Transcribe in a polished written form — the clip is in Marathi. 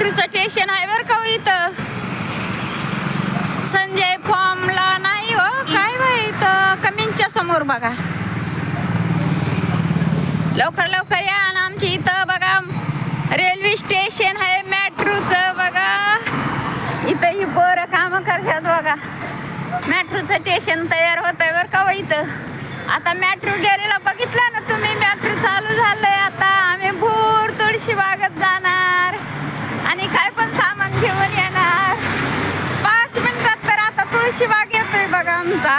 मेट्रोचं स्टेशन आहे बरं का हो इथं. संजय फॉर्मला नाही हो काय बाई इथं कमिंगच्या समोर बघा. लवकर लवकर या आणि आमची इथं बघा रेल्वे स्टेशन आहे मेट्रोचं बघा. इथं ही बरं कामं करतात बघा. मेट्रोचं स्टेशन तयार होत आहे बरं का हो इथं. आता मेट्रो गेलेला बघितलं ना तुम्ही. मेट्रो चालू झालंय आता. आम्ही भूर तुळशीबागेत जाणार आणि काय पण सामान घेऊन येणार. 5 मिनिटात तर आता तुळशीबाग येतोय बघा आमचा.